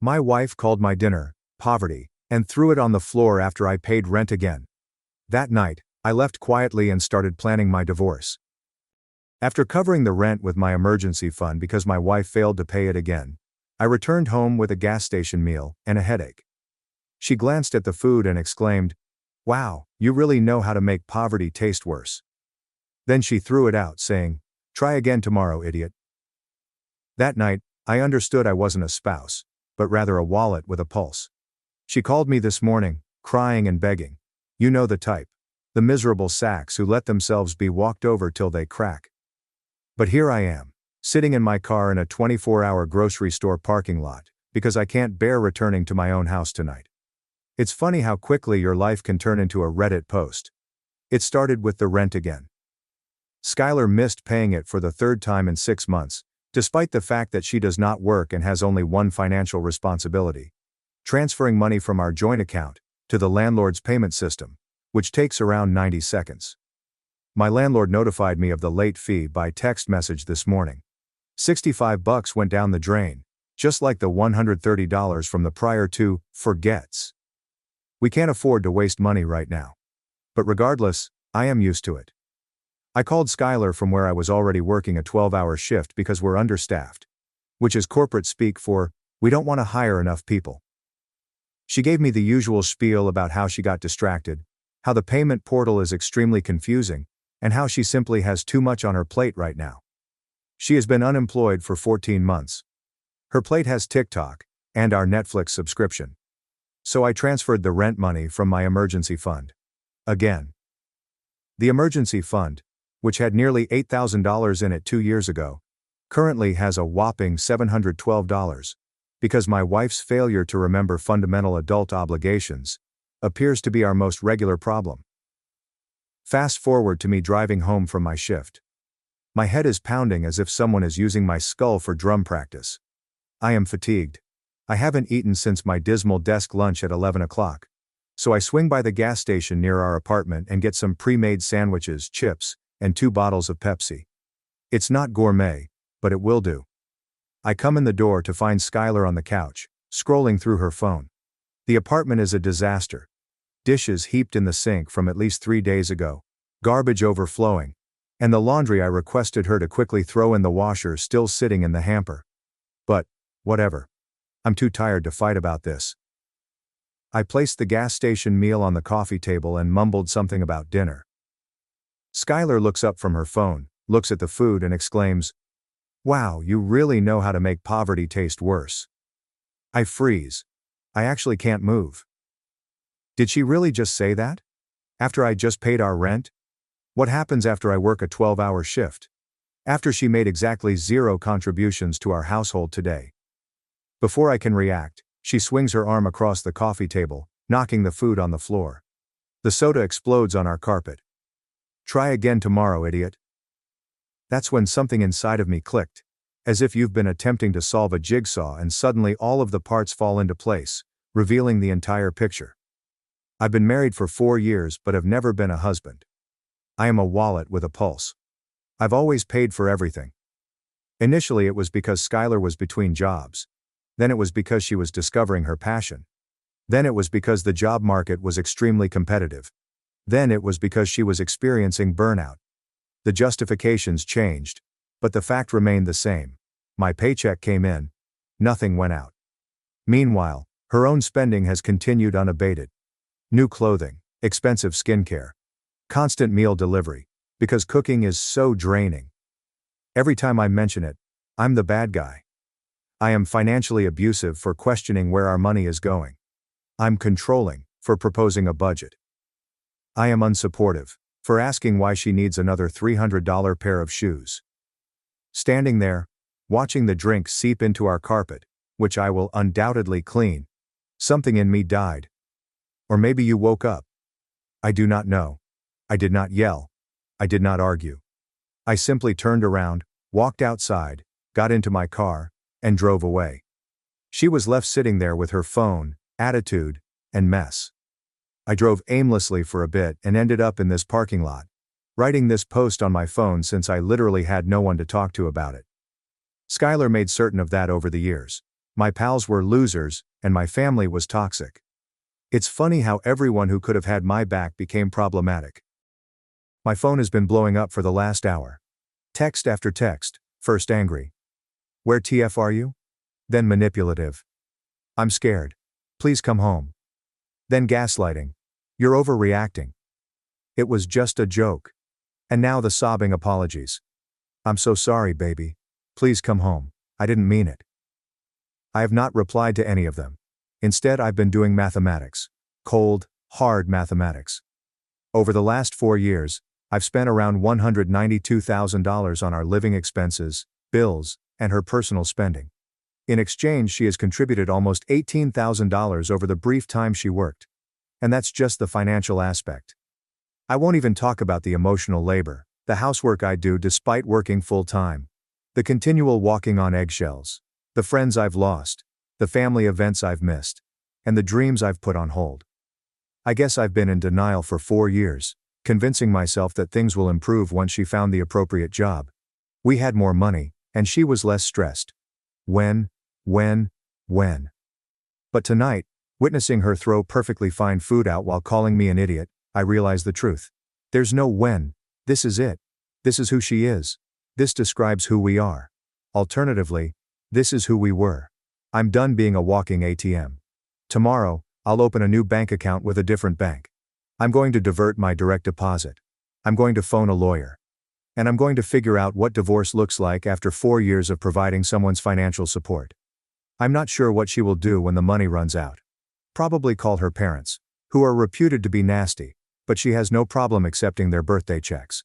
My wife called my dinner poverty and threw it on the floor after I paid rent again. That night, I left quietly and started planning my divorce. After covering the rent with my emergency fund because my wife failed to pay it again, I returned home with a gas station meal and a headache. She glanced at the food and exclaimed, "Wow, you really know how to make poverty taste worse." Then she threw it out, saying, "Try again tomorrow, idiot." That night, I understood I wasn't a spouse, but rather a wallet with a pulse. She called me this morning, crying and begging. You know the type. The miserable sacks who let themselves be walked over till they crack. But here I am, sitting in my car in a 24-hour grocery store parking lot, because I can't bear returning to my own house tonight. It's funny how quickly your life can turn into a Reddit post. It started with the rent again. Skylar missed paying it for the third time in 6 months, despite the fact that she does not work and has only one financial responsibility: transferring money from our joint account to the landlord's payment system, which takes around 90 seconds. My landlord notified me of the late fee by text message this morning. $65 went down the drain, just like the $130 from the prior two forgets. We can't afford to waste money right now. But regardless, I am used to it. I called Skylar from where I was already working a 12-hour shift because we're understaffed, which is corporate speak for, we don't want to hire enough people. She gave me the usual spiel about how she got distracted, how the payment portal is extremely confusing, and how she simply has too much on her plate right now. She has been unemployed for 14 months. Her plate has TikTok and our Netflix subscription. So I transferred the rent money from my emergency fund. Again. The emergency fund, which had nearly $8,000 in it 2 years ago, currently has a whopping $712, because my wife's failure to remember fundamental adult obligations appears to be our most regular problem. Fast forward to me driving home from my shift. My head is pounding as if someone is using my skull for drum practice. I am fatigued. I haven't eaten since my dismal desk lunch at 11 o'clock, so I swing by the gas station near our apartment and get some pre-made sandwiches, chips, and 2 bottles of Pepsi. It's not gourmet, but it will do. I come in the door to find Skylar on the couch, scrolling through her phone. The apartment is a disaster. Dishes heaped in the sink from at least 3 days ago, garbage overflowing, and the laundry I requested her to quickly throw in the washer still sitting in the hamper. But, whatever. I'm too tired to fight about this. I placed the gas station meal on the coffee table and mumbled something about dinner. Skylar looks up from her phone, looks at the food and exclaims, "Wow, you really know how to make poverty taste worse." I freeze. I actually can't move. Did she really just say that? After I just paid our rent? What happens after I work a 12-hour shift? After she made exactly 0 contributions to our household today? Before I can react, she swings her arm across the coffee table, knocking the food on the floor. The soda explodes on our carpet. "Try again tomorrow, idiot." That's when something inside of me clicked, as if you've been attempting to solve a jigsaw and suddenly all of the parts fall into place, revealing the entire picture. I've been married for 4 years but have never been a husband. I am a wallet with a pulse. I've always paid for everything. Initially it was because Skylar was between jobs. Then it was because she was discovering her passion. Then it was because the job market was extremely competitive. Then it was because she was experiencing burnout. The justifications changed, but the fact remained the same. My paycheck came in. Nothing went out. Meanwhile, her own spending has continued unabated. New clothing, expensive skincare, constant meal delivery, because cooking is so draining. Every time I mention it, I'm the bad guy. I am financially abusive for questioning where our money is going. I'm controlling for proposing a budget. I am unsupportive for asking why she needs another $300 pair of shoes. Standing there, watching the drink seep into our carpet, which I will undoubtedly clean, something in me died. Or maybe you woke up. I do not know. I did not yell. I did not argue. I simply turned around, walked outside, got into my car, and drove away. She was left sitting there with her phone, attitude, and mess. I drove aimlessly for a bit and ended up in this parking lot, writing this post on my phone since I literally had no one to talk to about it. Skylar made certain of that over the years. My pals were losers, and my family was toxic. It's funny how everyone who could have had my back became problematic. My phone has been blowing up for the last hour. Text after text, first angry. Where TF are you? Then manipulative. I'm scared. Please come home. Then gaslighting. You're overreacting. It was just a joke. And now the sobbing apologies. I'm so sorry, baby. Please come home. I didn't mean it. I have not replied to any of them. Instead, I've been doing mathematics. Cold, hard mathematics. Over the last 4 years, I've spent around $192,000 on our living expenses, bills, and her personal spending. In exchange, she has contributed almost $18,000 over the brief time she worked. And that's just the financial aspect. I won't even talk about the emotional labor, the housework I do despite working full-time, the continual walking on eggshells, the friends I've lost, the family events I've missed, and the dreams I've put on hold. I guess I've been in denial for 4 years, convincing myself that things will improve once she found the appropriate job. We had more money, and she was less stressed. When? But tonight, witnessing her throw perfectly fine food out while calling me an idiot, I realize the truth. There's no when. This is it. This is who she is. This describes who we are. Alternatively, this is who we were. I'm done being a walking ATM. Tomorrow, I'll open a new bank account with a different bank. I'm going to divert my direct deposit. I'm going to phone a lawyer. And I'm going to figure out what divorce looks like after 4 years of providing someone's financial support. I'm not sure what she will do when the money runs out. Probably call her parents, who are reputed to be nasty, but she has no problem accepting their birthday checks.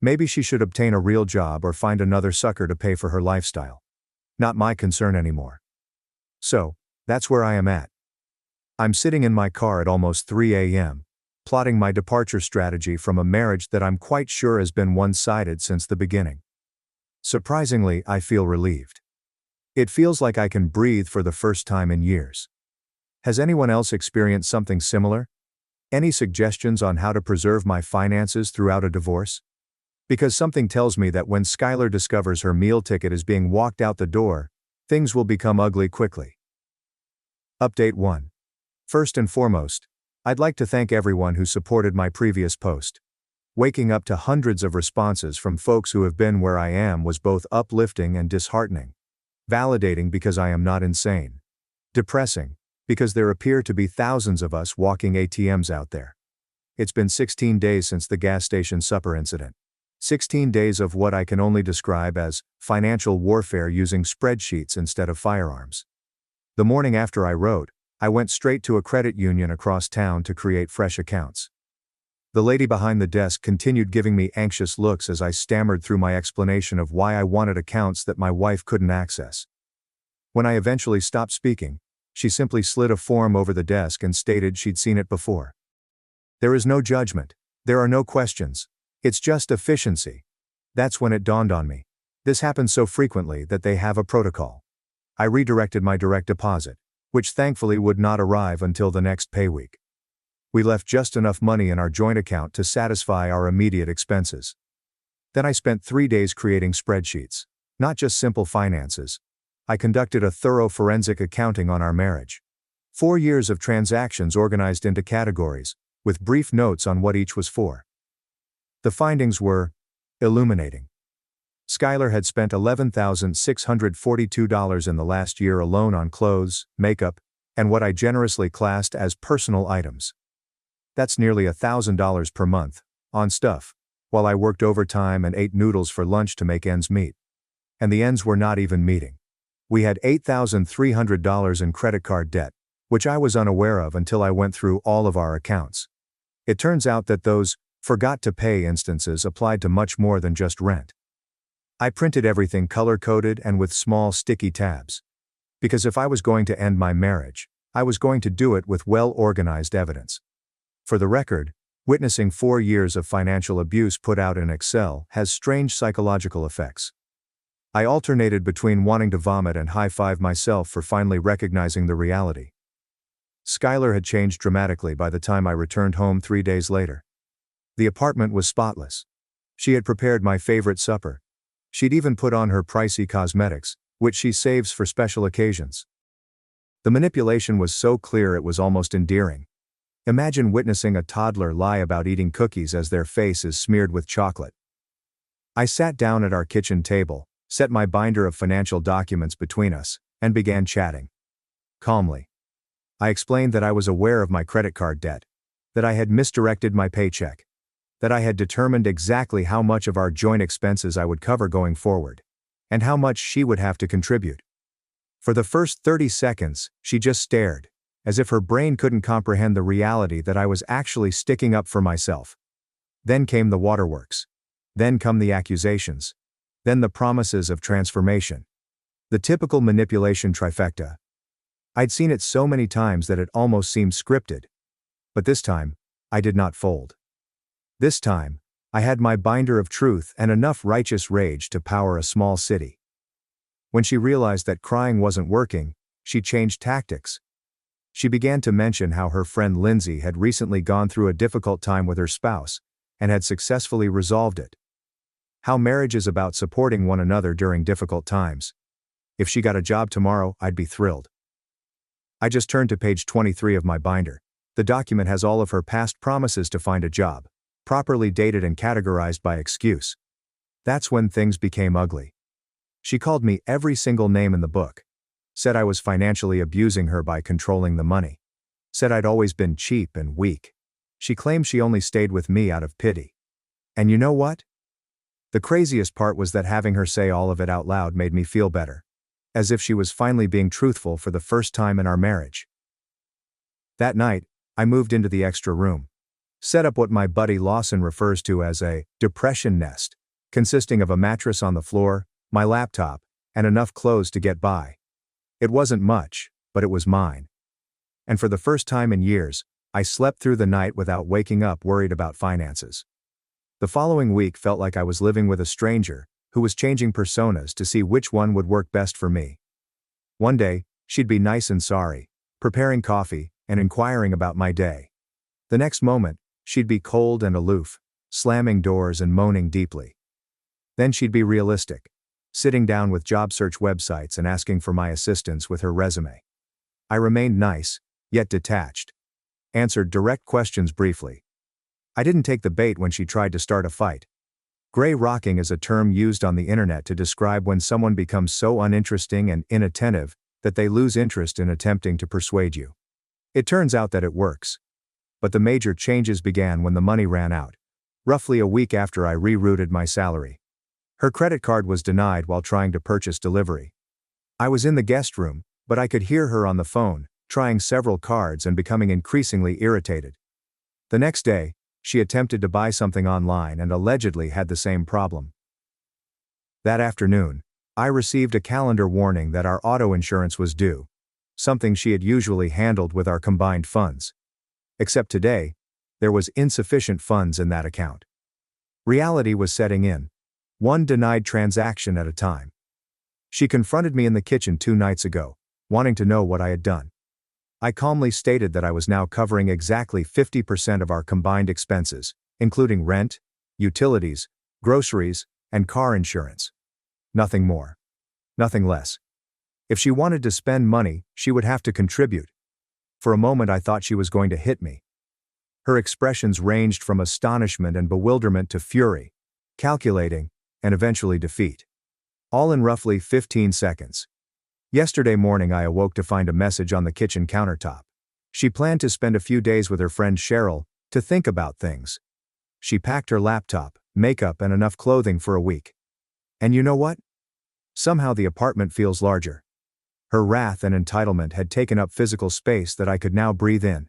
Maybe she should obtain a real job or find another sucker to pay for her lifestyle. Not my concern anymore. So, that's where I am at. I'm sitting in my car at almost 3 a.m., plotting my departure strategy from a marriage that I'm quite sure has been one-sided since the beginning. Surprisingly, I feel relieved. It feels like I can breathe for the first time in years. Has anyone else experienced something similar? Any suggestions on how to preserve my finances throughout a divorce? Because something tells me that when Skylar discovers her meal ticket is being walked out the door, things will become ugly quickly. Update 1. First and foremost, I'd like to thank everyone who supported my previous post. Waking up to hundreds of responses from folks who have been where I am was both uplifting and disheartening. Validating because I am not insane. Depressing, because there appear to be thousands of us walking ATMs out there. It's been 16 days since the gas station supper incident. 16 days of what I can only describe as financial warfare using spreadsheets instead of firearms. The morning after I wrote, I went straight to a credit union across town to create fresh accounts. The lady behind the desk continued giving me anxious looks as I stammered through my explanation of why I wanted accounts that my wife couldn't access. When I eventually stopped speaking, she simply slid a form over the desk and stated she'd seen it before. There is no judgment. There are no questions. It's just efficiency. That's when it dawned on me. This happens so frequently that they have a protocol. I redirected my direct deposit, which thankfully would not arrive until the next pay week. We left just enough money in our joint account to satisfy our immediate expenses. Then I spent 3 days creating spreadsheets, not just simple finances. I conducted a thorough forensic accounting on our marriage. 4 years of transactions organized into categories, with brief notes on what each was for. The findings were illuminating. Skylar had spent $11,642 in the last year alone on clothes, makeup, and what I generously classed as personal items. That's nearly $1,000 per month, on stuff, while I worked overtime and ate noodles for lunch to make ends meet. And the ends were not even meeting. We had $8,300 in credit card debt, which I was unaware of until I went through all of our accounts. It turns out that those forgot to pay instances applied to much more than just rent. I printed everything color-coded and with small sticky tabs. Because if I was going to end my marriage, I was going to do it with well-organized evidence. For the record, witnessing 4 years of financial abuse put out in Excel has strange psychological effects. I alternated between wanting to vomit and high-five myself for finally recognizing the reality. Skylar had changed dramatically by the time I returned home 3 days later. The apartment was spotless. She had prepared my favorite supper. She'd even put on her pricey cosmetics, which she saves for special occasions. The manipulation was so clear it was almost endearing. Imagine witnessing a toddler lie about eating cookies as their face is smeared with chocolate. I sat down at our kitchen table, set my binder of financial documents between us, and began chatting. Calmly. I explained that I was aware of my credit card debt, that I had misdirected my paycheck, that I had determined exactly how much of our joint expenses I would cover going forward, and how much she would have to contribute. For the first 30 seconds, she just stared, as if her brain couldn't comprehend the reality that I was actually sticking up for myself. Then came the waterworks. Then come the accusations. Then the promises of transformation. The typical manipulation trifecta. I'd seen it so many times that it almost seemed scripted. But this time, I did not fold. This time, I had my binder of truth and enough righteous rage to power a small city. When she realized that crying wasn't working, she changed tactics. She began to mention how her friend Lindsay had recently gone through a difficult time with her spouse, and had successfully resolved it. How marriage is about supporting one another during difficult times. If she got a job tomorrow, I'd be thrilled. I just turned to page 23 of my binder. The document has all of her past promises to find a job, properly dated and categorized by excuse. That's when things became ugly. She called me every single name in the book. Said I was financially abusing her by controlling the money. Said I'd always been cheap and weak. She claimed she only stayed with me out of pity. And you know what? The craziest part was that having her say all of it out loud made me feel better. As if she was finally being truthful for the first time in our marriage. That night, I moved into the extra room. Set up what my buddy Lawson refers to as a depression nest, consisting of a mattress on the floor, my laptop, and enough clothes to get by. It wasn't much, but it was mine. And for the first time in years, I slept through the night without waking up worried about finances. The following week felt like I was living with a stranger, who was changing personas to see which one would work best for me. One day, she'd be nice and sorry, preparing coffee, and inquiring about my day. The next moment, she'd be cold and aloof, slamming doors and moaning deeply. Then she'd be realistic, sitting down with job search websites and asking for my assistance with her resume. I remained nice, yet detached. Answered direct questions briefly. I didn't take the bait when she tried to start a fight. Gray rocking is a term used on the internet to describe when someone becomes so uninteresting and inattentive that they lose interest in attempting to persuade you. It turns out that it works. But the major changes began when the money ran out, roughly a week after I rerouted my salary. Her credit card was denied while trying to purchase delivery. I was in the guest room, but I could hear her on the phone, trying several cards and becoming increasingly irritated. The next day, she attempted to buy something online and allegedly had the same problem. That afternoon, I received a calendar warning that our auto insurance was due, something she had usually handled with our combined funds. Except today, there was insufficient funds in that account. Reality was setting in. One denied transaction at a time. She confronted me in the kitchen 2 nights ago, wanting to know what I had done. I calmly stated that I was now covering exactly 50% of our combined expenses, including rent, utilities, groceries, and car insurance. Nothing more. Nothing less. If she wanted to spend money, she would have to contribute. For a moment I thought she was going to hit me. Her expressions ranged from astonishment and bewilderment to fury, calculating, and eventually defeat. All in roughly 15 seconds. Yesterday morning I awoke to find a message on the kitchen countertop. She planned to spend a few days with her friend Cheryl, to think about things. She packed her laptop, makeup and enough clothing for a week. And you know what? Somehow the apartment feels larger. Her wrath and entitlement had taken up physical space that I could now breathe in.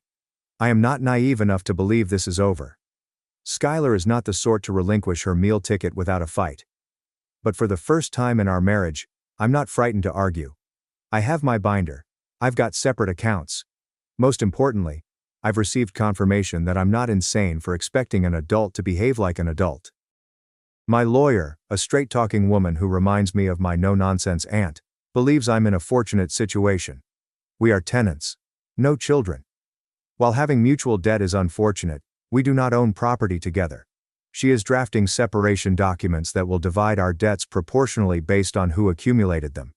I am not naive enough to believe this is over. Skylar is not the sort to relinquish her meal ticket without a fight. But for the first time in our marriage, I'm not frightened to argue. I have my binder. I've got separate accounts. Most importantly, I've received confirmation that I'm not insane for expecting an adult to behave like an adult. My lawyer, a straight-talking woman who reminds me of my no-nonsense aunt, believes I'm in a fortunate situation. We are tenants. No children. While having mutual debt is unfortunate, we do not own property together. She is drafting separation documents that will divide our debts proportionally based on who accumulated them.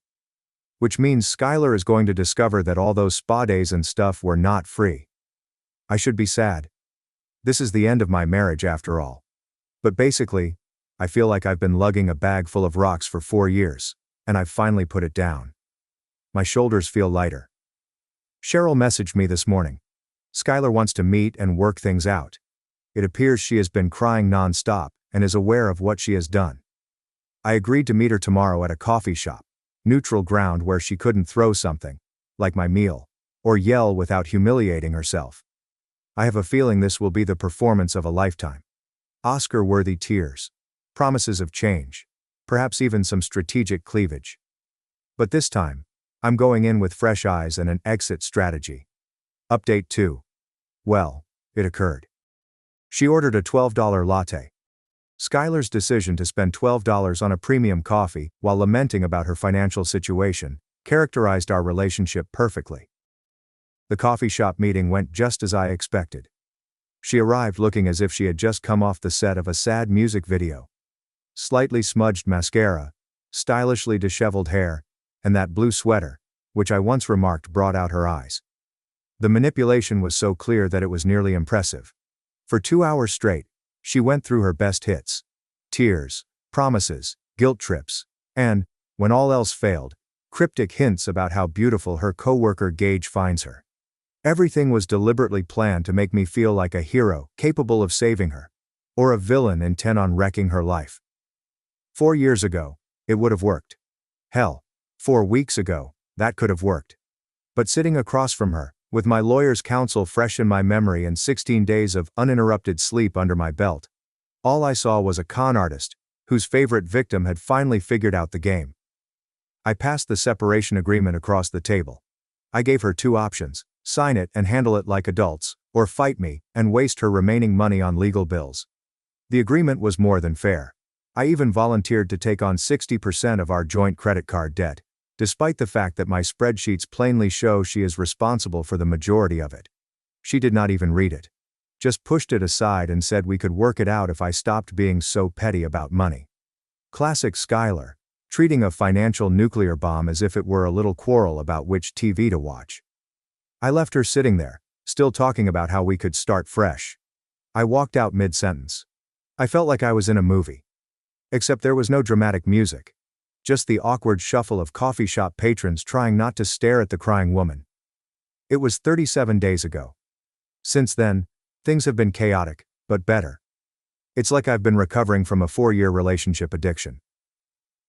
which means Skylar is going to discover that all those spa days and stuff were not free. I should be sad. This is the end of my marriage after all. But basically, I feel like I've been lugging a bag full of rocks for 4 years, and I've finally put it down. My shoulders feel lighter. Cheryl messaged me this morning. Skylar wants to meet and work things out. It appears she has been crying non-stop and is aware of what she has done. I agreed to meet her tomorrow at a coffee shop, neutral ground where she couldn't throw something, like my meal, or yell without humiliating herself. I have a feeling this will be the performance of a lifetime. Oscar-worthy tears, promises of change, perhaps even some strategic cleavage. But this time, I'm going in with fresh eyes and an exit strategy. Update 2. Well, it occurred. She ordered a $12 latte. Skylar's decision to spend $12 on a premium coffee while lamenting about her financial situation characterized our relationship perfectly. The coffee shop meeting went just as I expected. She arrived looking as if she had just come off the set of a sad music video. Slightly smudged mascara, stylishly disheveled hair, and that blue sweater, which I once remarked brought out her eyes. The manipulation was so clear that it was nearly impressive. For 2 hours straight, she went through her best hits. Tears, promises, guilt trips, and, when all else failed, cryptic hints about how beautiful her coworker Gage finds her. Everything was deliberately planned to make me feel like a hero capable of saving her, or a villain intent on wrecking her life. 4 years ago, it would have worked. Hell, 4 weeks ago, that could have worked. But sitting across from her, with my lawyer's counsel fresh in my memory and 16 days of uninterrupted sleep under my belt, all I saw was a con artist, whose favorite victim had finally figured out the game. I passed the separation agreement across the table. I gave her 2 options: sign it and handle it like adults, or fight me and waste her remaining money on legal bills. The agreement was more than fair. I even volunteered to take on 60% of our joint credit card debt, despite the fact that my spreadsheets plainly show she is responsible for the majority of it. She did not even read it. Just pushed it aside and said we could work it out if I stopped being so petty about money. Classic Skylar, treating a financial nuclear bomb as if it were a little quarrel about which TV to watch. I left her sitting there, still talking about how we could start fresh. I walked out mid-sentence. I felt like I was in a movie. Except there was no dramatic music. Just the awkward shuffle of coffee shop patrons trying not to stare at the crying woman. It was 37 days ago. Since then, things have been chaotic, but better. It's like I've been recovering from a 4-year relationship addiction.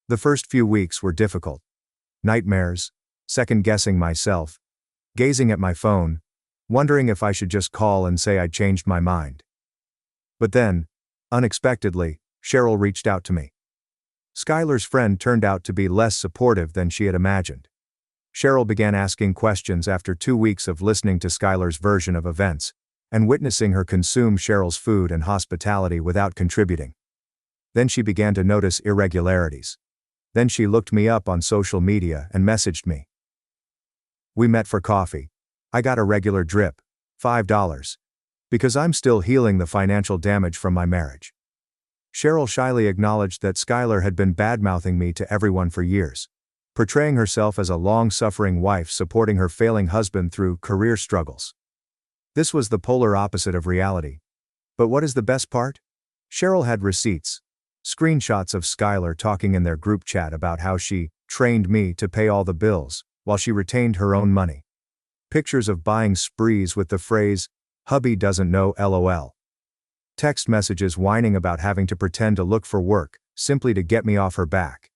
The first few weeks were difficult. Nightmares, second-guessing myself, gazing at my phone, wondering if I should just call and say I'd changed my mind. But then, unexpectedly, Cheryl reached out to me. Skylar's friend turned out to be less supportive than she had imagined. Cheryl began asking questions after 2 weeks of listening to Skylar's version of events, and witnessing her consume Cheryl's food and hospitality without contributing. Then she began to notice irregularities. Then she looked me up on social media and messaged me. We met for coffee. I got a regular drip, $5. Because I'm still healing the financial damage from my marriage. Cheryl shyly acknowledged that Skylar had been bad-mouthing me to everyone for years, portraying herself as a long-suffering wife supporting her failing husband through career struggles. This was the polar opposite of reality. But what is the best part? Cheryl had receipts, screenshots of Skylar talking in their group chat about how she trained me to pay all the bills, while she retained her own money. Pictures of buying sprees with the phrase, "Hubby doesn't know LOL." Text messages whining about having to pretend to look for work, simply to get me off her back.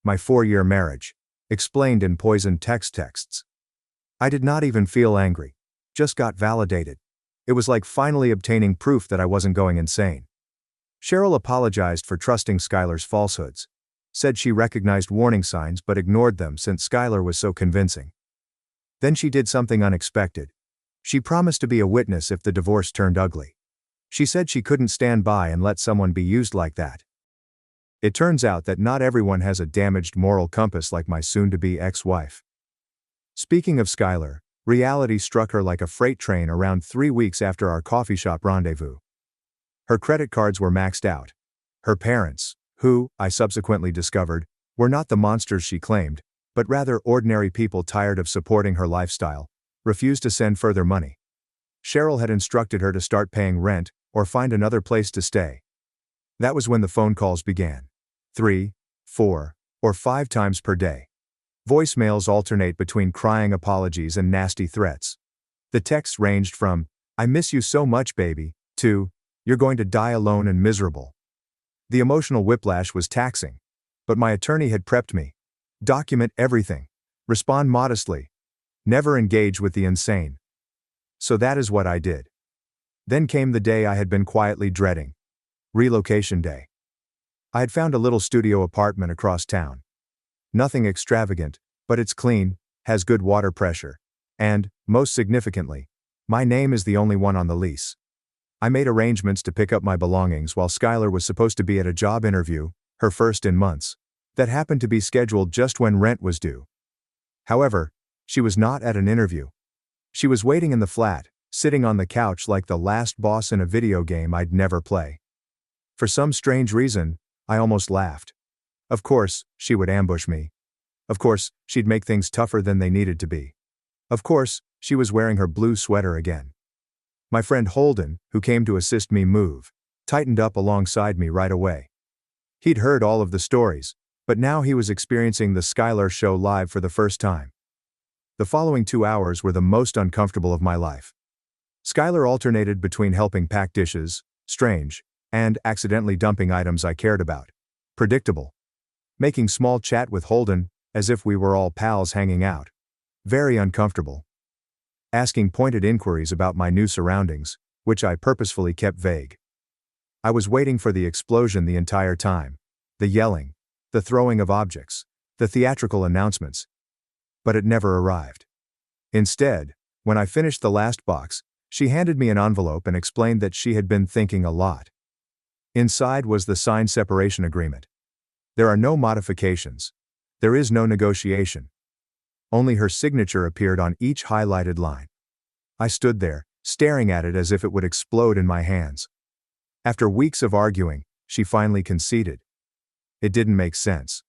My 4-year marriage, explained in poisoned texts. I did not even feel angry, just got validated. It was like finally obtaining proof that I wasn't going insane. Cheryl apologized for trusting Skylar's falsehoods, said she recognized warning signs but ignored them since Skylar was so convincing. Then she did something unexpected. She promised to be a witness if the divorce turned ugly. She said she couldn't stand by and let someone be used like that. It turns out that not everyone has a damaged moral compass like my soon-to-be ex-wife. Speaking of Skylar, reality struck her like a freight train around 3 weeks after our coffee shop rendezvous. Her credit cards were maxed out. Her parents, who, I subsequently discovered, were not the monsters she claimed, but rather ordinary people tired of supporting her lifestyle, refused to send further money. Cheryl had instructed her to start paying rent, or find another place to stay. That was when the phone calls began. 3, 4, or 5 times per day. Voicemails alternate between crying apologies and nasty threats. The texts ranged from, "I miss you so much, baby," to, "You're going to die alone and miserable." The emotional whiplash was taxing. But my attorney had prepped me. Document everything. Respond modestly. Never engage with the insane. So that is what I did. Then came the day I had been quietly dreading. Relocation day. I had found a little studio apartment across town. Nothing extravagant, but it's clean, has good water pressure, and, most significantly, my name is the only one on the lease. I made arrangements to pick up my belongings while Skylar was supposed to be at a job interview, her first in months, that happened to be scheduled just when rent was due. However, she was not at an interview. She was waiting in the flat, sitting on the couch like the last boss in a video game I'd never play. For some strange reason, I almost laughed. Of course, she would ambush me. Of course, she'd make things tougher than they needed to be. Of course, she was wearing her blue sweater again. My friend Holden, who came to assist me move, tightened up alongside me right away. He'd heard all of the stories, but now he was experiencing the Skylar show live for the first time. The following 2 hours were the most uncomfortable of my life. Skylar alternated between helping pack dishes, strange, and accidentally dumping items I cared about, predictable. Making small chat with Holden, as if we were all pals hanging out, very uncomfortable. Asking pointed inquiries about my new surroundings, which I purposefully kept vague. I was waiting for the explosion the entire time, the yelling, the throwing of objects, the theatrical announcements. But it never arrived. Instead, when I finished the last box, she handed me an envelope and explained that she had been thinking a lot. Inside was the signed separation agreement. There are no modifications. There is no negotiation. Only her signature appeared on each highlighted line. I stood there, staring at it as if it would explode in my hands. After weeks of arguing, she finally conceded. It didn't make sense.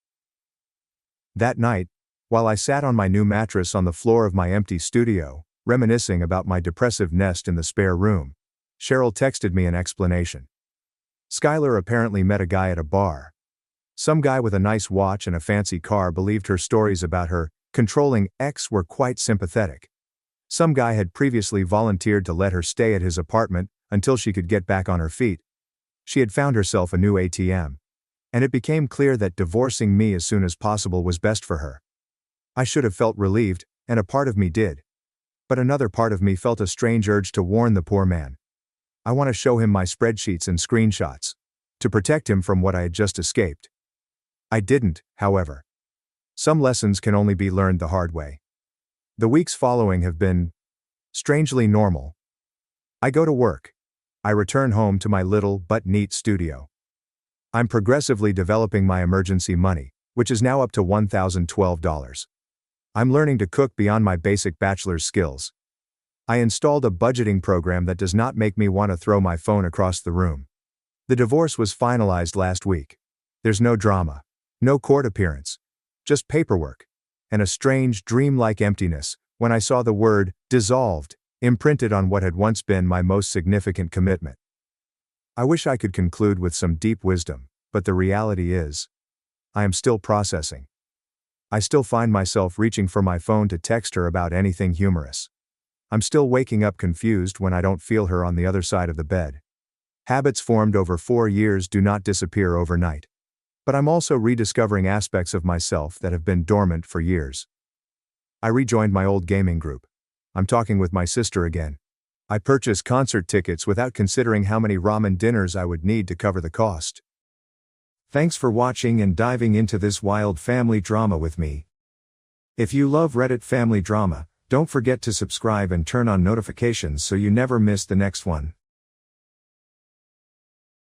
That night, while I sat on my new mattress on the floor of my empty studio, reminiscing about my depressive nest in the spare room, Cheryl texted me an explanation. Skylar apparently met a guy at a bar. Some guy with a nice watch and a fancy car believed her stories about her controlling ex were quite sympathetic. Some guy had previously volunteered to let her stay at his apartment until she could get back on her feet. She had found herself a new ATM. And it became clear that divorcing me as soon as possible was best for her. I should have felt relieved, and a part of me did. But another part of me felt a strange urge to warn the poor man. I want to show him my spreadsheets and screenshots, to protect him from what I had just escaped. I didn't, however. Some lessons can only be learned the hard way. The weeks following have been strangely normal. I go to work. I return home to my little but neat studio. I'm progressively developing my emergency money, which is now up to $1,012. I'm learning to cook beyond my basic bachelor's skills. I installed a budgeting program that does not make me want to throw my phone across the room. The divorce was finalized last week. There's no drama, no court appearance, just paperwork, and a strange dreamlike emptiness when I saw the word dissolved imprinted on what had once been my most significant commitment. I wish I could conclude with some deep wisdom, but the reality is, I am still processing. I still find myself reaching for my phone to text her about anything humorous. I'm still waking up confused when I don't feel her on the other side of the bed. Habits formed over 4 years do not disappear overnight. But I'm also rediscovering aspects of myself that have been dormant for years. I rejoined my old gaming group. I'm talking with my sister again. I purchased concert tickets without considering how many ramen dinners I would need to cover the cost. Thanks for watching and diving into this wild family drama with me. If you love Reddit family drama, don't forget to subscribe and turn on notifications so you never miss the next one.